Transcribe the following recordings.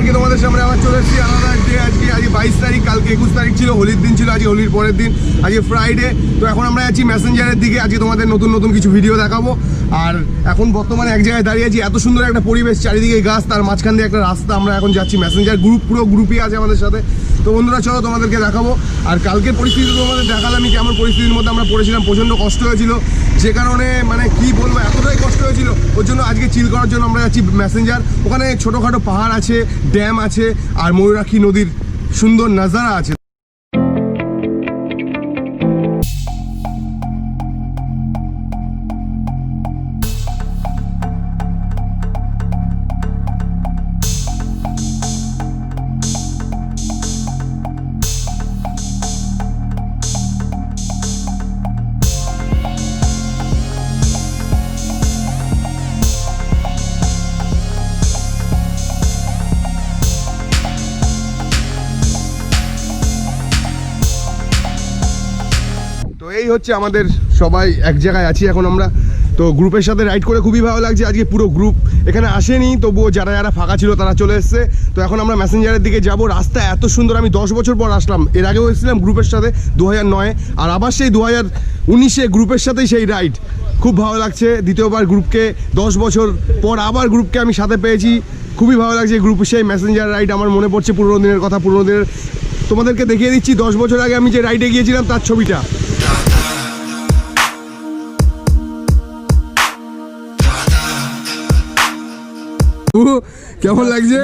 আজকে তোমাদের সামনে আবার চলে এসেছি আলাদা ডে। আজকে 22 তারিখ, কালকে 21 তারিখ ছিল, হোলির দিন ছিল, আজকে হোলির পরের দিন, আজকে ফ্রাইডে। তো এখন আমরা যাচ্ছি ম্যাসেঞ্জারের দিকে, আজকে তোমাদের নতুন কিছু ভিডিও দেখাবো। আর এখন বর্তমানে এক জায়গায় দাঁড়িয়ে আছি, এত সুন্দর একটা পরিবেশ, চারিদিকে গাছ, তার মাঝখান দিয়ে একটা রাস্তা। আমরা এখন যাচ্ছি ম্যাসেঞ্জার গ্রুপ, পুরো গ্রুপই আছে আমাদের সাথে। তো বন্ধুরা চলো তোমাদেরকে দেখাবো। আর কালকের পরিস্থিতি তোমাদের দেখালামই, কেমন পরিস্থিতির মধ্যে আমরা পড়েছিলাম, প্রচণ্ড কষ্ট হয়েছিল, যে কারণে মানে কি বলবো, এতটাই কষ্ট হয়েছিল। ওর জন্য আজকে চিল করার জন্য আমরা যাচ্ছি ম্যাসেঞ্জার। ওখানে ছোটোখাটো পাহাড় আছে, ড্যাম আছে, আর ময়ূরাক্ষী নদীর সুন্দর নাজারা আছে। এই হচ্ছে আমাদের সবাই এক জায়গায় আছি এখন আমরা। তো গ্রুপের সাথে রাইড করে খুবই ভালো লাগছে। আজকে পুরো গ্রুপ এখানে আসেনি, তবুও যারা ফাঁকা ছিল তারা চলে এসছে। তো এখন আমরা ম্যাসেঞ্জারের দিকে যাব। রাস্তা এত সুন্দর, আমি 10 বছর পর আসলাম। এর আগেও এসেছিলাম গ্রুপের সাথে 2009-এ, আর আবার সেই 2019-এ গ্রুপের সাথেই সেই রাইড। খুব ভালো লাগছে, দ্বিতীয়বার গ্রুপকে 10 বছর পর আবার গ্রুপকে আমি সাথে পেয়েছি। খুবই ভালো লাগছে গ্রুপের সেই ম্যাসেঞ্জার রাইড। আমার মনে পড়ছে পুরোনো দিনের কথা, পুরোনো দিনের। তোমাদেরকে দেখিয়ে দিচ্ছি 10 বছর আগে আমি যে রাইডে গিয়েছিলাম তার ছবিটা। কেমন লাগছে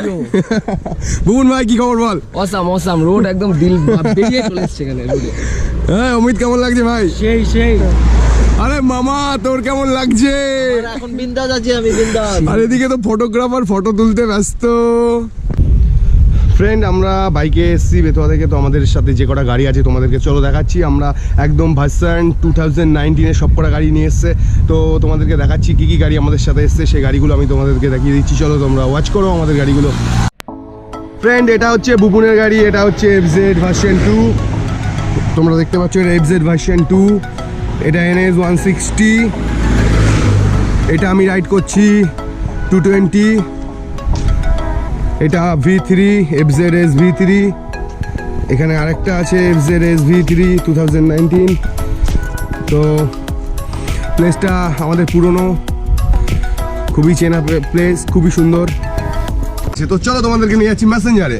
বুবন ভাই, কি খবর বল? অসাম রোড একদম দিল বেরিয়ে চলে এসেছে এখানে রোডে। হ্যাঁ অমিত, কেমন লাগছে ভাই? সেই আরে মামা, তোর কেমন লাগছে? এখন বিন্দাস আছি আমি, বিন্দাস। আর এদিকে তো ফটোগ্রাফার ফটো তুলতে ব্যস্ত। ফ্রেন্ড, আমরা বাইকে এসেছি বেথুয়া থেকে। তো আমাদের সাথে যে কটা গাড়ি আছে তোমাদেরকে চলো দেখাচ্ছি। আমরা একদম ভার্সন 2019-এর সব কটা গাড়ি নিয়ে এসছে। তো তোমাদেরকে দেখাচ্ছি কী কী গাড়ি আমাদের সাথে এসছে, সেই গাড়িগুলো আমি তোমাদেরকে দেখিয়ে দিচ্ছি। চলো তোমরা ওয়াচ করো আমাদের গাড়িগুলো। ফ্রেন্ড, এটা হচ্ছে বুবুনের গাড়ি, এটা হচ্ছে FZ ভার্সন 2। তোমরা দেখতে পাচ্ছ এটা FZ ভার্সন 2, এটা NS 160, এটা আমি রাইড করছি 220, এটা V3 FZS V3, এখানে আরেকটা আছে FZS V3 2019। তো প্লেসটা আমাদের পুরনো, খুবই চেনা প্লেস, খুবই সুন্দর। তো চলো তোমাদেরকে নিয়ে যাচ্ছি ম্যাসেঞ্জারে।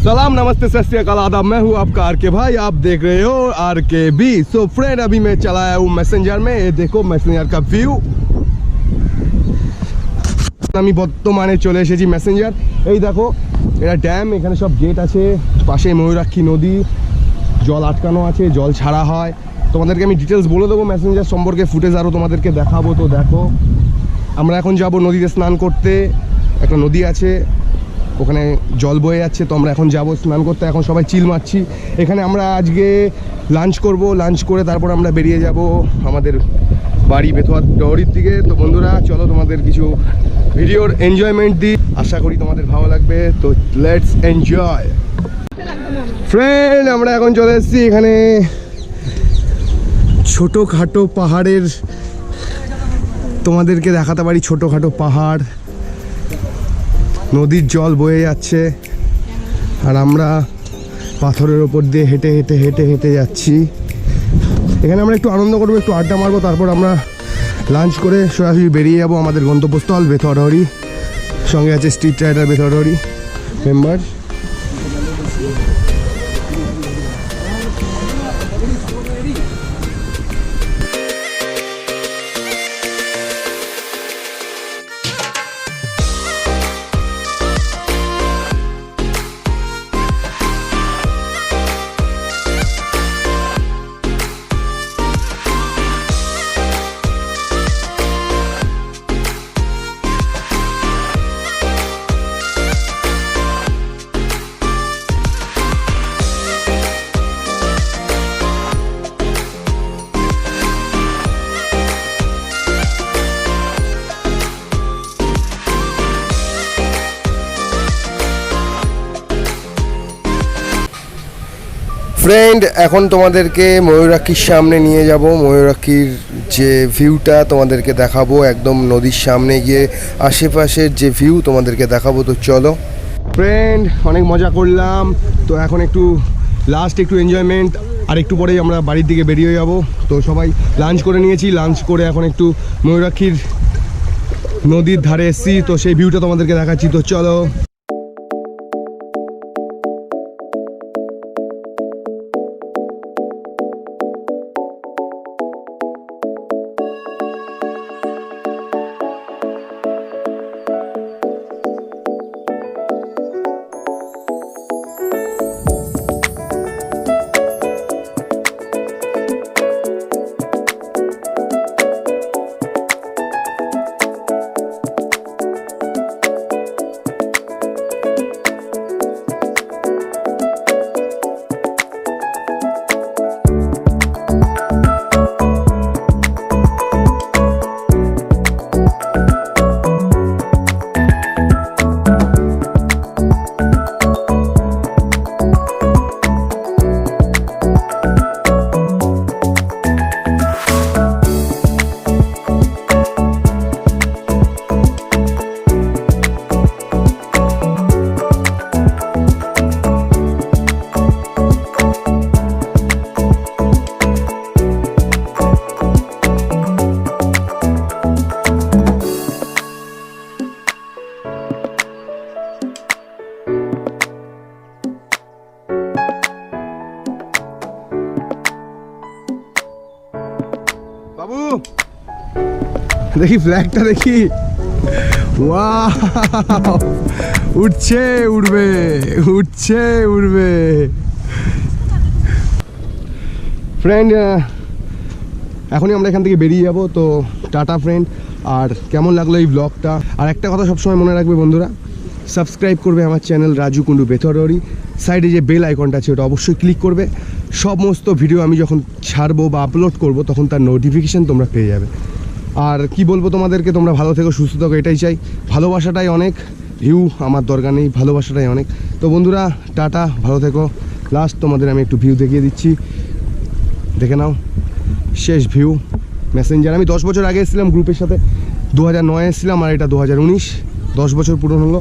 सलाम, नमस्ते, सत श्री अकाल, आदाब। मैं हूँ आपका आर के भाई, आप देख रहे हो RKB। सो फ्रेंड, अभी मैं चला आया हूँ मैसेंजर में। ये देखो मैसेंजर का व्यू। আমি বর্তমানে চলে এসেছি ম্যাসেঞ্জার। এই দেখো, এটা ড্যাম, এখানে সব গেট আছে, পাশে ময়ূরাক্ষী নদী, জল আটকানো আছে, জল ছাড়া হয়। তোমাদেরকে আমি ডিটেলস বলে দেবো ম্যাসেঞ্জার সম্পর্কে, ফুটেজ আরও তোমাদেরকে দেখাবো। তো দেখো, আমরা এখন যাব নদীতে স্নান করতে। একটা নদী আছে, ওখানে জল বয়ে যাচ্ছে। তো আমরা এখন যাব স্নান করতে, এখন সবাই চিল মারছি। এখানে আমরা আজকে লাঞ্চ করব, লাঞ্চ করে তারপর আমরা বেরিয়ে যাব আমাদের বাড়ি বেথুয়াডাহারির দিকে। তো বন্ধুরা চলো তোমাদের কিছু ভিডিওর এনজয়মেন্ট দিই, আশা করি তোমাদের ভালো লাগবে। তো লেটস এনজয়। ফ্রেন্ড, আমরা এখন চলে এসেছি এখানে ছোটোখাটো পাহাড়ের, তোমাদেরকে দেখাতে পারি ছোটোখাটো পাহাড়, নদীর জল বয়ে যাচ্ছে, আর আমরা পাথরের ওপর দিয়ে হেঁটে হেঁটে হেঁটে হেঁটে যাচ্ছি। এখানে আমরা একটু আনন্দ করবো, একটু আড্ডা মারবো, তারপর আমরা লাঞ্চ করে সরাসরি বেরিয়ে যাবো আমাদের গন্তব্যস্থল বেথুয়াডাহারি। সঙ্গে আছে স্ট্রিট রাইডার বেথুয়াডাহারি মেম্বার। ফ্রেন্ড, এখন তোমাদেরকে ময়ূরাক্ষীর সামনে নিয়ে যাব। ময়ূরাক্ষীর যে ভিউটা তোমাদেরকে দেখাবো, একদম নদীর সামনে গিয়ে আশেপাশের যে ভিউ তোমাদেরকে দেখাবো। তো চলো ফ্রেন্ড, অনেক মজা করলাম। তো এখন একটু লাস্ট একটু এনজয়মেন্ট, আর একটু পরেই আমরা বাড়ির দিকে বেরিয়ে যাব। তো সবাই লাঞ্চ করে নিয়েছি, লাঞ্চ করে এখন একটু ময়ূরাক্ষীর নদীর ধারে এসেছি। তো সেই ভিউটা তোমাদেরকে দেখাচ্ছি। তো চলো। বাবু দেখি ফ্ল্যাগটা দেখি। ওয়াও, উঠছে উঠবে, উঠছে উঠবে। ফ্রেন্ড, এখনই আমরা এখান থেকে বেরিয়ে যাব। তো টাটা ফ্রেন্ড। আর কেমন লাগলো এই ব্লগটা? আর একটা কথা সবসময় মনে রাখবে বন্ধুরা, সাবস্ক্রাইব করবে আমার চ্যানেল রাজু কুন্ডু বেথুয়াডাহারি। সাইডে যে বেল আইকনটা আছে ওটা অবশ্যই ক্লিক করবে। সমস্ত ভিডিও আমি যখন ছাড়বো বা আপলোড করব তখন তার নোটিফিকেশান তোমরা পেয়ে যাবে। আর কি বলবো তোমাদেরকে, তোমরা ভালো থেকো, সুস্থ থাকো, এটাই চাই। ভালোবাসাটাই অনেক, ভিউ আমার দরকার নেই, ভালোবাসাটাই অনেক। তো বন্ধুরা টাটা, ভালো থেকো। লাস্ট তোমাদের আমি একটু ভিউ দেখিয়ে দিচ্ছি, দেখে নাও। শেষ ভিউ ম্যাসেঞ্জার। আমি 10 বছর আগে এসেছিলাম গ্রুপের সাথে, 2009 এসেছিলাম, আর এটা 2019, 10 বছর পূরণ হলো।